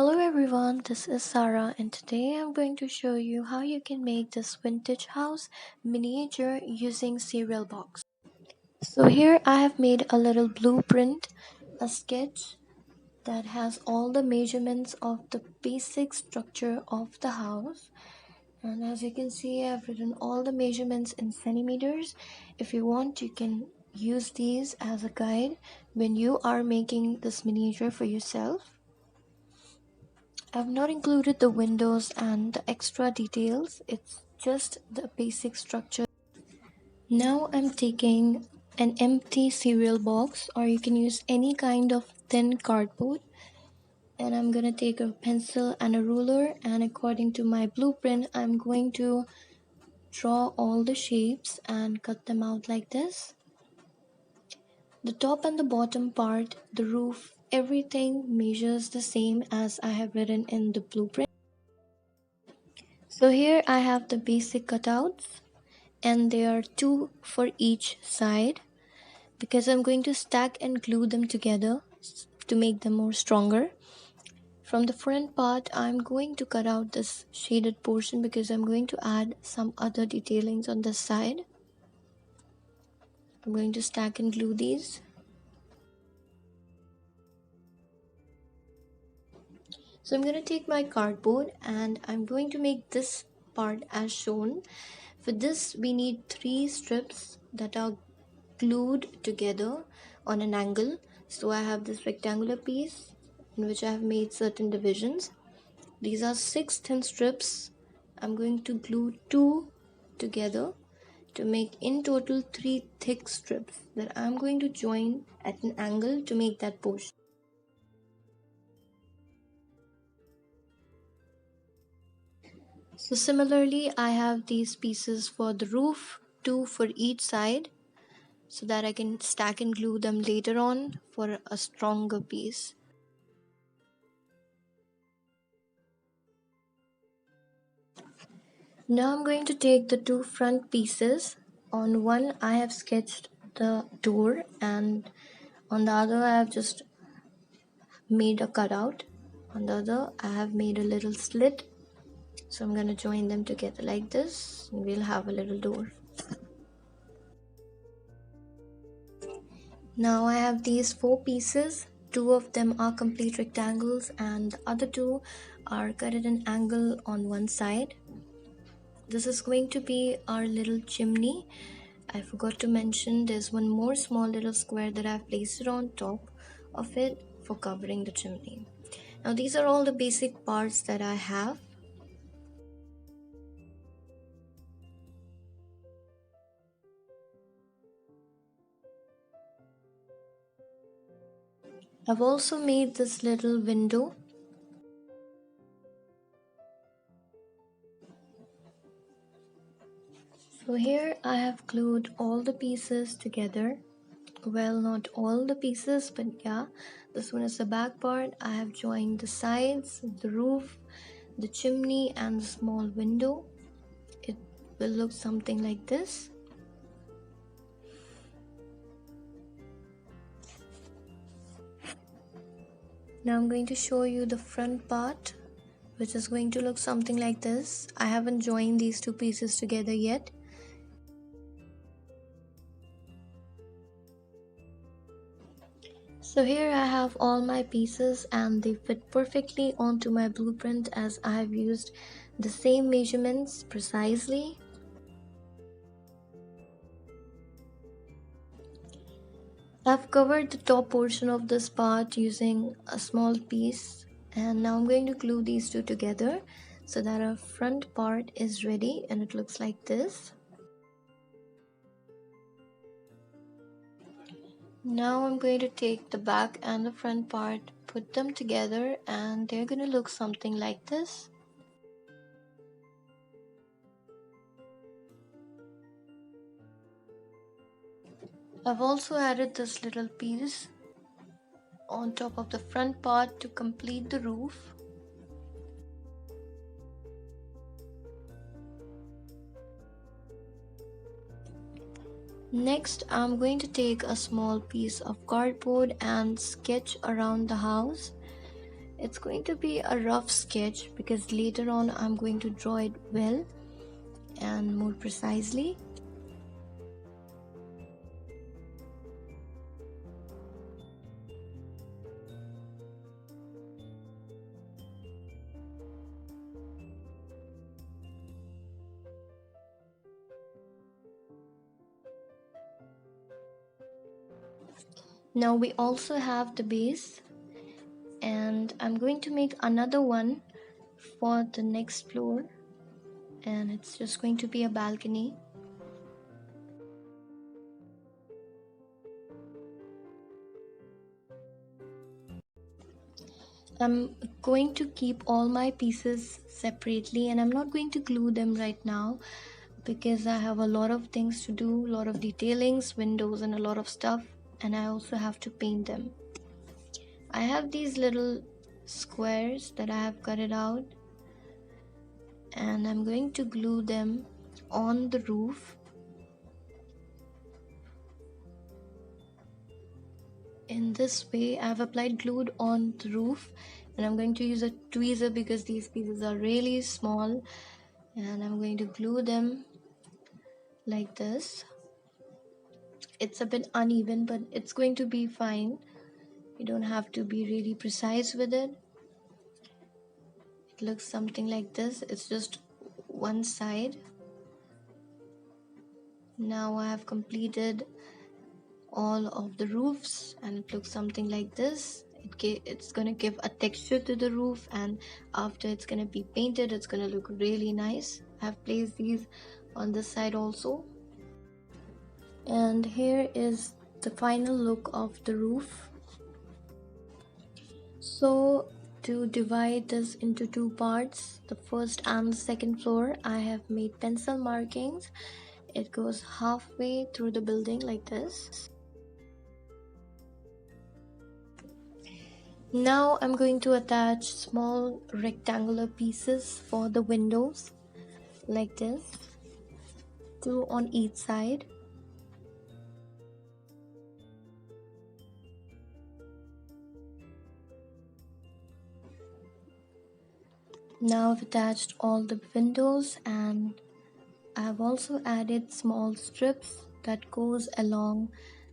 Hello everyone, this is Sarah and today I'm going to show you how you can make this vintage house miniature using cereal box. So here I have made a little blueprint, a sketch that has all the measurements of the basic structure of the house. And as you can see, I've written all the measurements in centimeters. If you want, you can use these as a guide when you are making this miniature for yourself. I've not included the windows and the extra details, it's just the basic structure. Now I'm taking an empty cereal box, or you can use any kind of thin cardboard, and I'm gonna take a pencil and a ruler, and according to my blueprint I'm going to draw all the shapes and cut them out like this. The top and the bottom part, the roof, everything measures the same as I have written in the blueprint. So here I have the basic cutouts, and there are two for each side because I'm going to stack and glue them together to make them more stronger. From the front part I'm going to cut out this shaded portion because I'm going to add some other detailings on this side. I'm going to stack and glue these. So I'm going to take my cardboard and I'm going to make this part as shown. For this we need 3 strips that are glued together on an angle. So I have this rectangular piece in which I have made certain divisions. These are 6 thin strips. I'm going to glue 2 together to make in total 3 thick strips that I'm going to join at an angle to make that portion. So similarly, I have these pieces for the roof, 2 for each side, so that I can stack and glue them later on for a stronger piece. Now I'm going to take the 2 front pieces. On one I have sketched the door, and on the other I have just made a cutout. On the other I have made a little slit. So I'm going to join them together like this, and we'll have a little door. Now I have these 4 pieces. 2 of them are complete rectangles and the other 2 are cut at an angle on one side. This is going to be our little chimney. I forgot to mention there's one more small little square that I've placed it on top of it for covering the chimney. Now these are all the basic parts that I have. I've also made this little window. So here I have glued all the pieces together. Well, not all the pieces, but yeah, this one is the back part. I have joined the sides, the roof, the chimney and the small window. It will look something like this. Now I'm going to show you the front part, which is going to look something like this. I haven't joined these 2 pieces together yet. So here I have all my pieces and they fit perfectly onto my blueprint as I have used the same measurements precisely. I've covered the top portion of this part using a small piece, and now I'm going to glue these 2 together so that our front part is ready and it looks like this. Now I'm going to take the back and the front part, put them together, and they're going to look something like this. I've also added this little piece on top of the front part to complete the roof. Next, I'm going to take a small piece of cardboard and sketch around the house. It's going to be a rough sketch because later on I'm going to draw it well and more precisely. Now we also have the base, and I'm going to make another one for the next floor, and it's just going to be a balcony. I'm going to keep all my pieces separately, and I'm not going to glue them right now because I have a lot of things to do, a lot of detailings, windows, and a lot of stuff, and I also have to paint them. I have these little squares that I have cut it out, and I'm going to glue them on the roof. In this way, I have applied glue on the roof, and I'm going to use a tweezer because these pieces are really small, and I'm going to glue them like this. It's a bit uneven, but it's going to be fine. You don't have to be really precise with it. It looks something like this. It's just one side. Now I have completed all of the roofs, and it looks something like this. It's gonna give a texture to the roof, and after it's gonna be painted, it's gonna look really nice. I've placed these on this side also, and here is the final look of the roof. So to divide this into two parts, the first and the second floor, I have made pencil markings. It goes halfway through the building like this. Now I'm going to attach small rectangular pieces for the windows like this, two on each side. Now I've attached all the windows, and I've also added small strips that goes along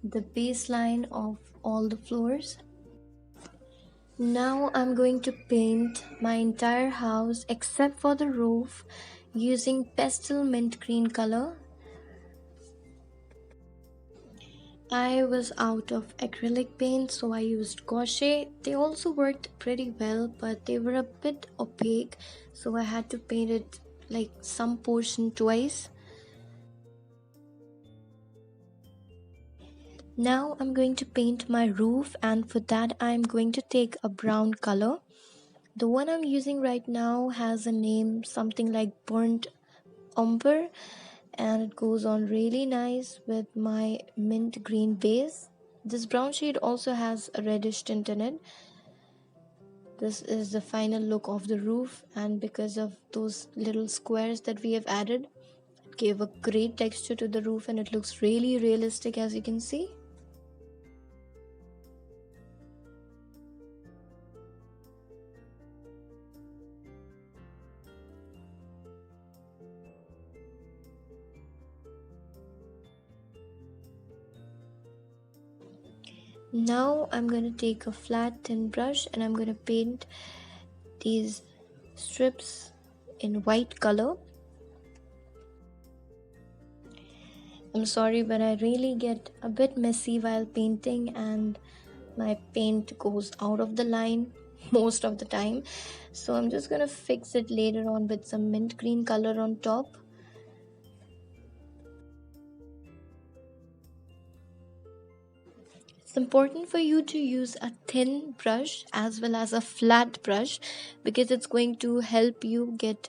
the baseline of all the floors. Now I'm going to paint my entire house except for the roof using pastel mint green color. I was out of acrylic paint, so I used gouache. They also worked pretty well, but they were a bit opaque, so I had to paint it like some portion twice. Now I'm going to paint my roof, and for that I'm going to take a brown color. The one I'm using right now has a name something like burnt umber, and it goes on really nice with my mint green base. This brown shade also has a reddish tint in it. This is the final look of the roof, and because of those little squares that we have added, it gave a great texture to the roof, and it looks really realistic, as you can see. Now I'm going to take a flat thin brush, and I'm going to paint these strips in white color. I'm sorry, but I really get a bit messy while painting, and my paint goes out of the line most of the time. So I'm just gonna fix it later on with some mint green color on top. It's important for you to use a thin brush as well as a flat brush because it's going to help you get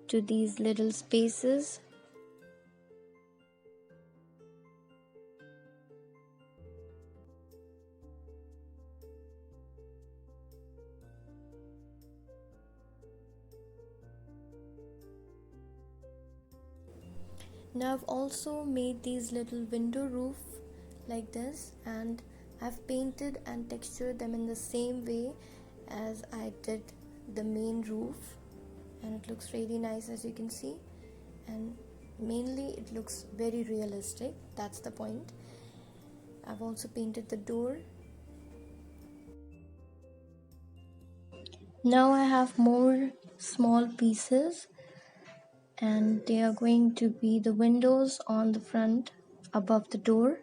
to these little spaces. Now I've also made these little window roof like this, and I've painted and textured them in the same way, as I did the main roof, and it looks really nice, as you can see, and mainly it looks very realistic. That's the point. I've also painted the door. Now I have more small pieces, and they are going to be the windows on the front above the door.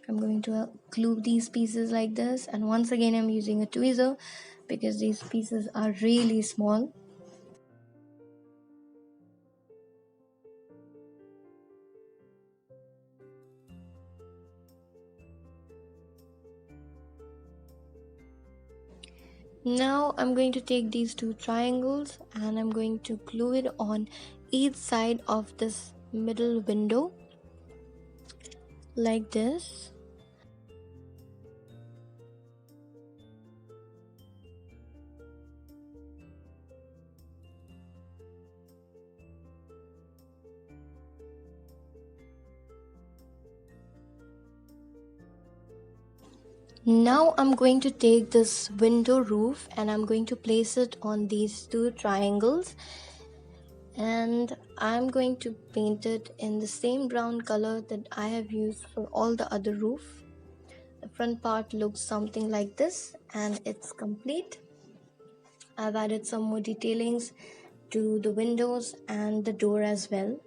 I'm going to glue these pieces like this, and once again I'm using a tweezer because these pieces are really small. Now I'm going to take these two triangles and I'm going to glue it on each side of this middle window like this. Now I'm going to take this window roof and I'm going to place it on these two triangles, and I'm going to paint it in the same brown color that I have used for all the other roof. The front part looks something like this and it's complete. I've added some more detailings to the windows and the door as well.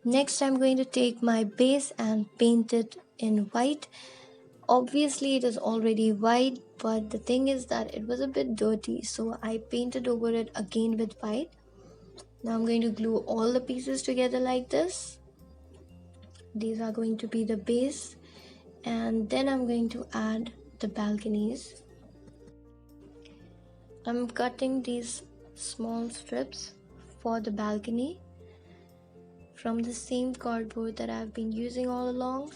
Next, I'm going to take my base and paint it in white. Obviously it is already white, but the thing is that it was a bit dirty, so I painted over it again with white. Now I'm going to glue all the pieces together like this. These are going to be the base, and then I'm going to add the balconies. I'm cutting these small strips for the balcony from the same cardboard that I've been using all along.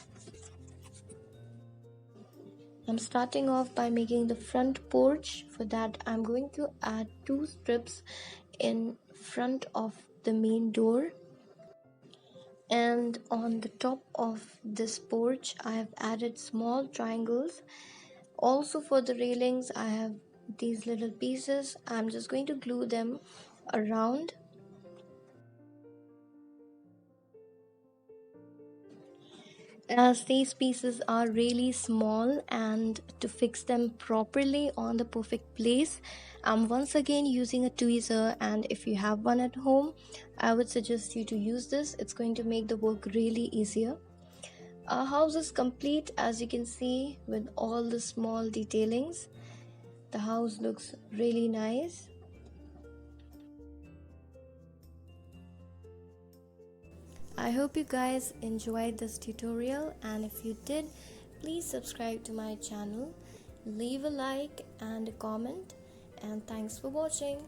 I'm starting off by making the front porch. For that, I'm going to add two strips in front of the main door, and on the top of this porch I have added small triangles. Also for the railings I have these little pieces. I'm just going to glue them around. As these pieces are really small, and to fix them properly on the perfect place, I'm once again using a tweezer, and if you have one at home I would suggest you to use this. It's going to make the work really easier. Our house is complete, as you can see, with all the small detailings. The house looks really nice. I hope you guys enjoyed this tutorial, and if you did, please subscribe to my channel, leave a like and a comment, and thanks for watching.